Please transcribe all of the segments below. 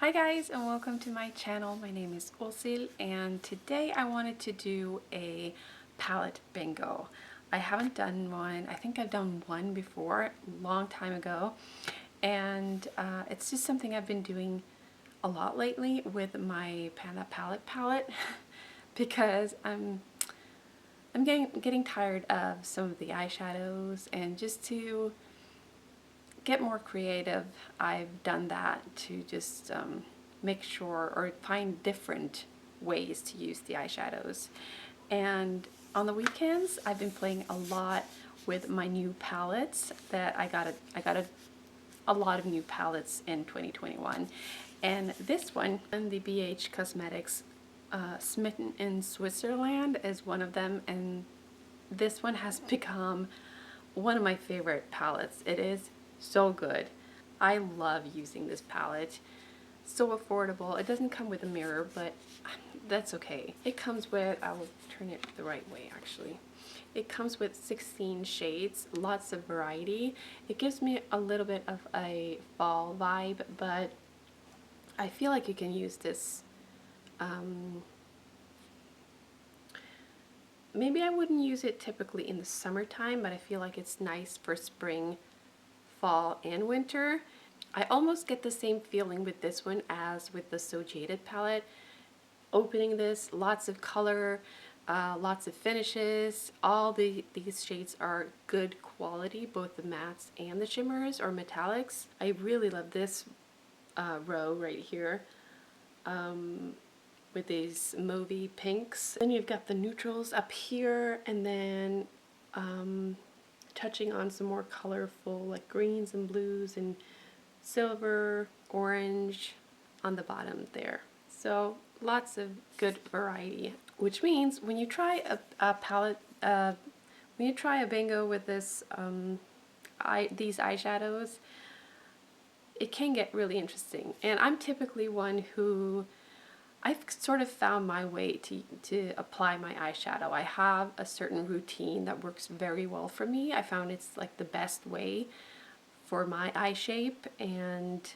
Hi guys, and welcome to my channel. My name is Ulsil, and today I wanted to do a palette bingo. I haven't done one. I think I've done one before a long time ago, and it's just something I've been doing a lot lately with my Panda palette because I'm getting tired of some of the eyeshadows, and just to get more creative, I've done that to just make sure or find different ways to use the eyeshadows. And on the weekends, I've been playing a lot with my new palettes that I got a lot of new palettes in 2021. And this one, and the BH Cosmetics Smitten in Switzerland, is one of them, and this one has become one of my favorite palettes. It is so good. I love using this palette. So affordable. It doesn't come with a mirror, but that's okay. It comes with, I will turn it the right way actually. It comes with 16 shades, lots of variety. It gives me a little bit of a fall vibe, but I feel like you can use this. Maybe I wouldn't use it typically in the summertime, but I feel like it's nice for spring, fall, and winter. I almost get the same feeling with this one as with the So Jaded palette. Opening this, lots of color, lots of finishes. All these shades are good quality, both the mattes and the shimmers or metallics. I really love this row right here. With these mauvey pinks. Then you've got the neutrals up here, and then touching on some more colorful like greens and blues and silver, orange on the bottom there. So lots of good variety, which means when you try a palette, when you try a bingo with this, these eyeshadows, it can get really interesting. And I'm typically one who I've sort of found my way to apply my eyeshadow. I have a certain routine that works very well for me. I found it's like the best way for my eye shape and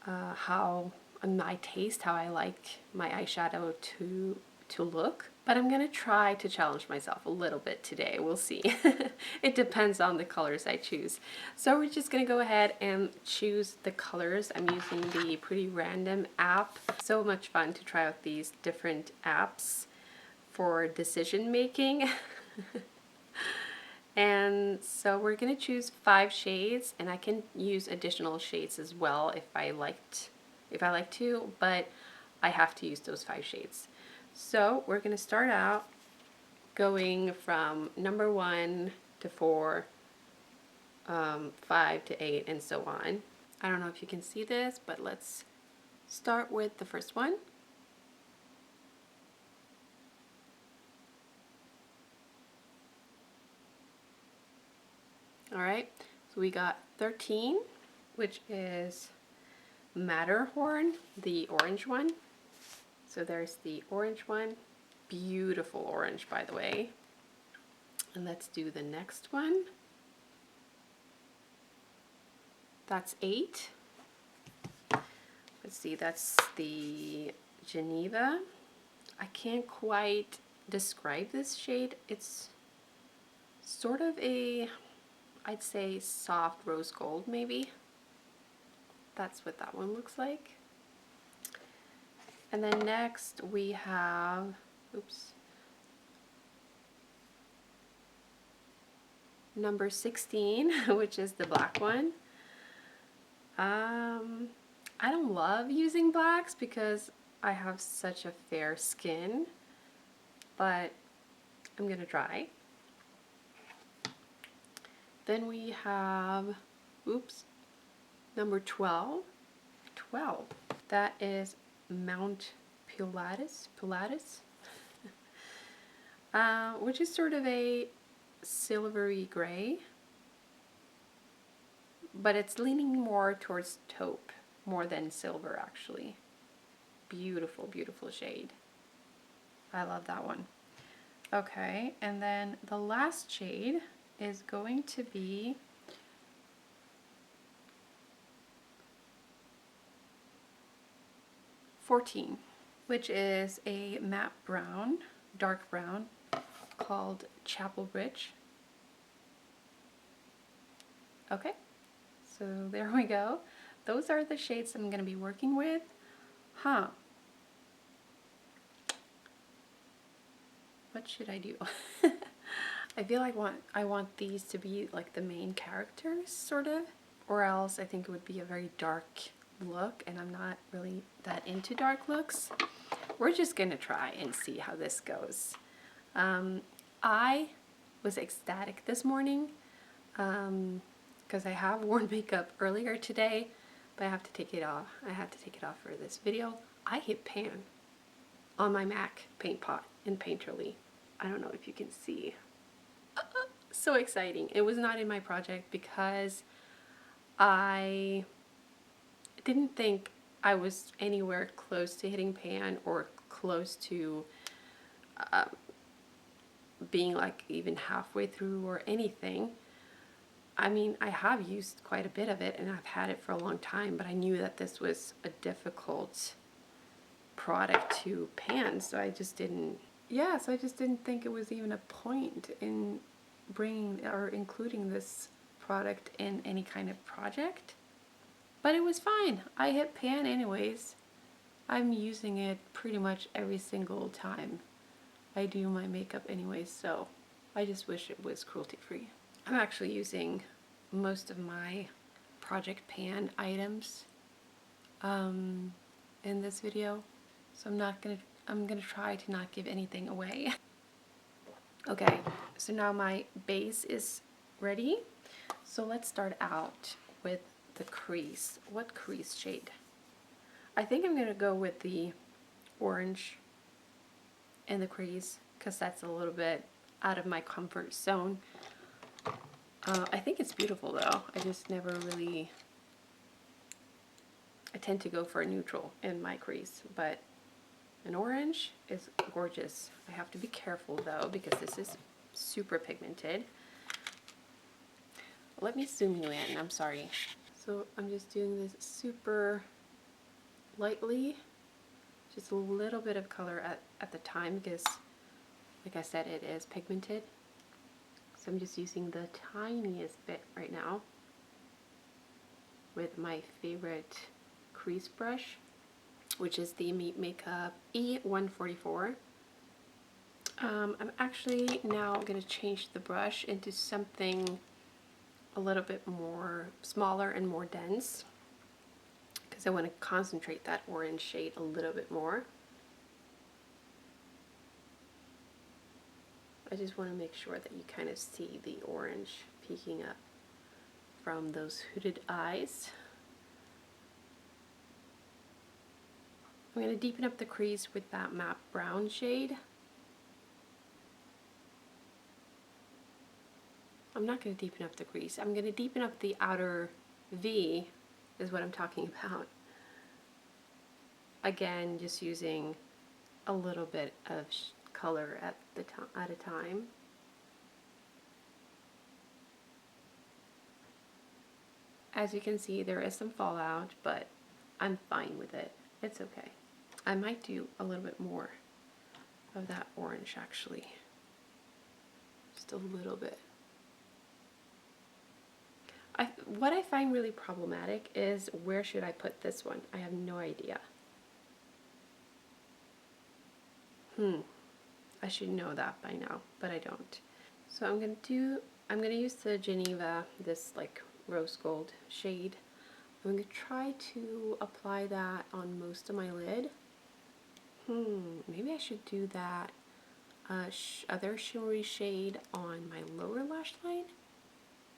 how my taste, how I like my eyeshadow to look. But I'm gonna try to challenge myself a little bit today. We'll see. It depends on the colors I choose. So we're just gonna go ahead and choose the colors. I'm using the Pretty Random app. So much fun to try out these different apps for decision making. And so we're gonna choose 5 shades, and I can use additional shades as well if I like to, but I have to use those 5 shades. So we're going to start out going from number 1 to 4, 5 to 8, and so on. I don't know if you can see this, but let's start with the first one. All right, so we got 13, which is Matterhorn, the orange one. So there's the orange one. Beautiful orange, by the way. And let's do the next one. That's 8. Let's see, that's the Geneva. I can't quite describe this shade. It's sort of a, I'd say, soft rose gold, maybe. That's what that one looks like. And then next we have, oops, number 16, which is the black one. I don't love using blacks because I have such a fair skin, but I'm gonna try. Then we have, oops, number 12. 12. That is Mount Pilatus, which is sort of a silvery gray, but it's leaning more towards taupe more than silver actually. Beautiful, beautiful shade. I love that one. Okay, and then the last shade is going to be 14, which is a matte brown, dark brown, called Chapel Ridge. Okay, so there we go. Those are the shades I'm going to be working with. Huh. What should I do? I feel like I want these to be like the main characters, sort of. Or else I think it would be a very dark look, and I'm not really that into dark looks. We're just gonna try and see how this goes. I was ecstatic this morning because I have worn makeup earlier today, but I have to take it off. I have to take it off for this video. I hit pan on my MAC paint pot in Painterly. I don't know if you can see. So exciting. It was not in my project because I didn't think I was anywhere close to hitting pan or close to being like even halfway through or anything. I mean, I have used quite a bit of it and I've had it for a long time, but I knew that this was a difficult product to pan, so I just didn't, yeah, so I just didn't think it was even a point in bringing or including this product in any kind of project. But it was fine. I hit pan anyways. I'm using it pretty much every single time I do my makeup anyways, so I just wish it was cruelty free. I'm actually using most of my Project Pan items in this video, so I'm gonna try to not give anything away. Okay, so now my base is ready. So let's start out with the crease. What crease shade? I think I'm gonna go with the orange in the crease because that's a little bit out of my comfort zone. I think it's beautiful though. I just never really, I tend to go for a neutral in my crease, but an orange is gorgeous. I have to be careful though because this is super pigmented. Let me zoom you in, I'm sorry. So I'm just doing this super lightly, just a little bit of color at the time because, like I said, it is pigmented. So I'm just using the tiniest bit right now with my favorite crease brush, which is the Meet Makeup E144. I'm actually now going to change the brush into something a little bit more smaller and more dense because I want to concentrate that orange shade a little bit more. I just want to make sure that you kind of see the orange peeking up from those hooded eyes. I'm going to deepen up the crease with that matte brown shade. I'm not going to deepen up the crease. I'm going to deepen up the outer V is what I'm talking about. Again, just using a little bit of color at a time. As you can see, there is some fallout, but I'm fine with it. It's okay. I might do a little bit more of that orange actually. Just a little bit. What I find really problematic is where should I put this one? I have no idea. I should know that by now, but I don't. So I'm gonna use the Geneva, this like rose gold shade. I'm gonna try to apply that on most of my lid. Maybe I should do that other shimmery shade on my lower lash line.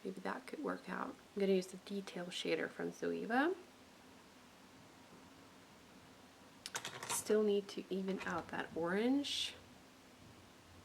Maybe that could work out. I'm gonna use the detail shader from Zoeva. Still need to even out that orange.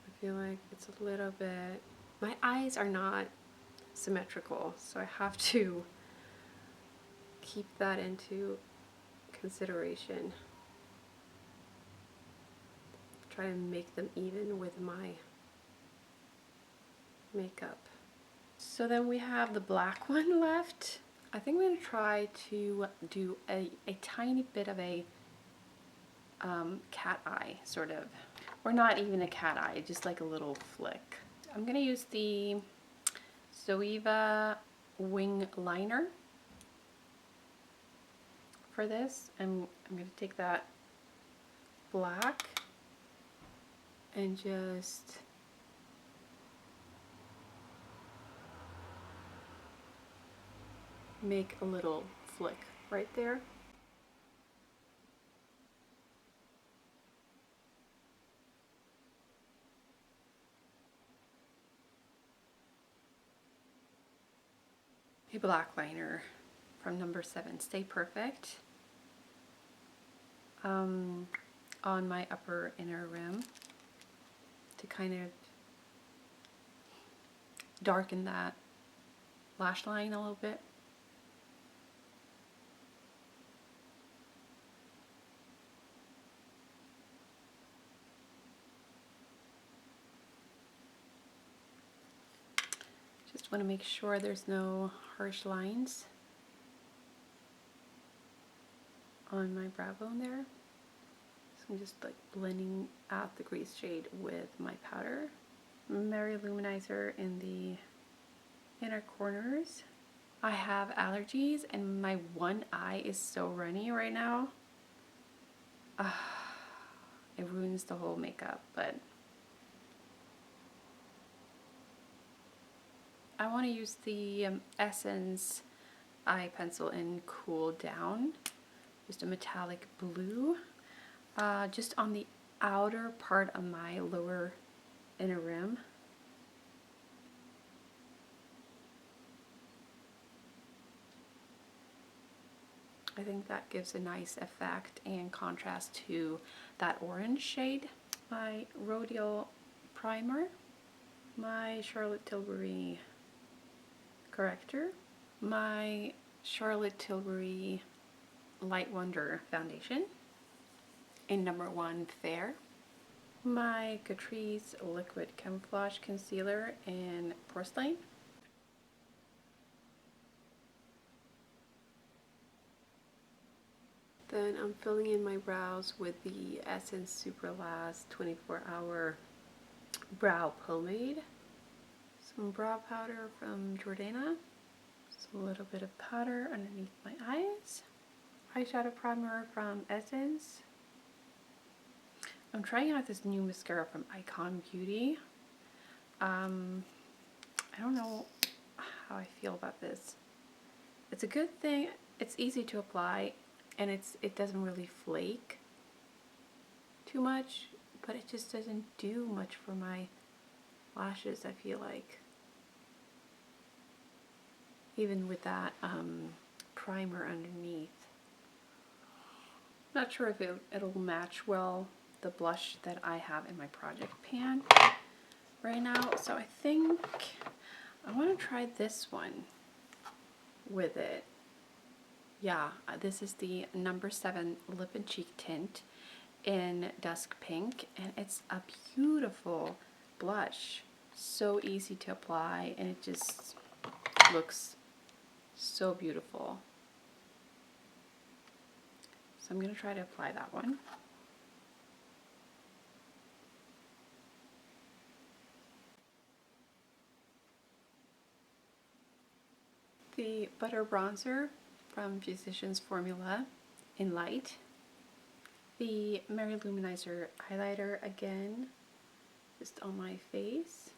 I feel like it's a little bit, my eyes are not symmetrical, so I have to keep that into consideration. Try to make them even with my makeup. So then we have the black one left. I think I'm going to try to do a tiny bit of a cat eye, sort of. Or not even a cat eye, just like a little flick. I'm gonna use the Zoeva wing liner for this. I'm gonna take that black and just make a little flick right there. A black liner from number 7, Stay Perfect, on my upper inner rim to kind of darken that lash line a little bit. Just want to make sure there's no harsh lines on my brow bone there. So I'm just like blending out the crease shade with my powder. Merry Luminizer in the inner corners. I have allergies and my one eye is so runny right now. It ruins the whole makeup, but I want to use the Essence eye pencil in Cool Down, just a metallic blue, just on the outer part of my lower inner rim. I think that gives a nice effect and contrast to that orange shade. My Rodial primer, my Charlotte Tilbury corrector, my Charlotte Tilbury Light Wonder foundation in number 1 Fair, my Catrice Liquid Camouflage Concealer in Porcelain, then I'm filling in my brows with the Essence Super Last 24-Hour Brow Pomade, some brow powder from Jordana, just a little bit of powder underneath my eyes, eyeshadow primer from Essence. I'm trying out this new mascara from Icon Beauty. I don't know how I feel about this. It's a good thing. It's easy to apply, and it doesn't really flake too much, but it just doesn't do much for my lashes, I feel like. Even with that primer underneath. Not sure if it'll match well the blush that I have in my project pan right now, so I think I want to try this one with it. Yeah, this is the number 7 Lip and Cheek Tint in Dusk Pink, and it's a beautiful blush. So easy to apply, and it just looks so beautiful. So I'm going to try to apply that one. The Butter Bronzer from Physicians Formula in Light. The Merry Luminizer highlighter again, just on my face.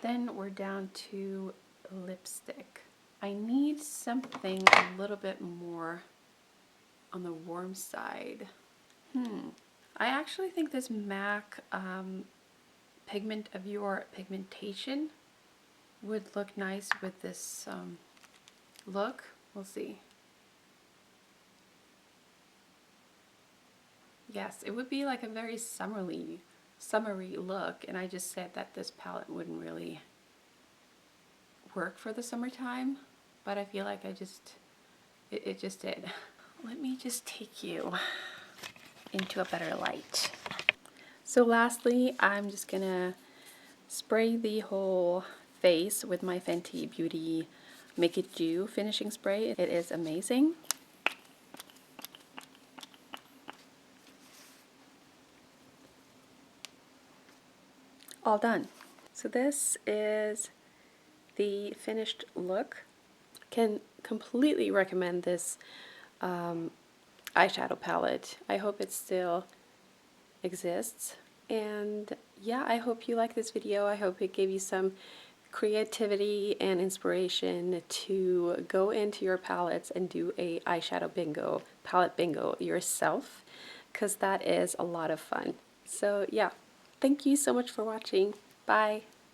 Then we're down to lipstick. I need something a little bit more on the warm side. I actually think this MAC Pigment of Your Pigmentation would look nice with this look. We'll see. Yes, it would be like a very summery look, and I just said that this palette wouldn't really work for the summertime, but I feel like it just did. Let me just take you into a better light. So lastly, I'm just gonna spray the whole face with my Fenty Beauty Make It Dew finishing spray. It is amazing. All done. So this is the finished look. Can completely recommend this eyeshadow palette. I hope it still exists. And yeah, I hope you like this video. I hope it gave you some creativity and inspiration to go into your palettes and do a eyeshadow bingo, palette bingo yourself, because that is a lot of fun. So yeah, thank you so much for watching. Bye.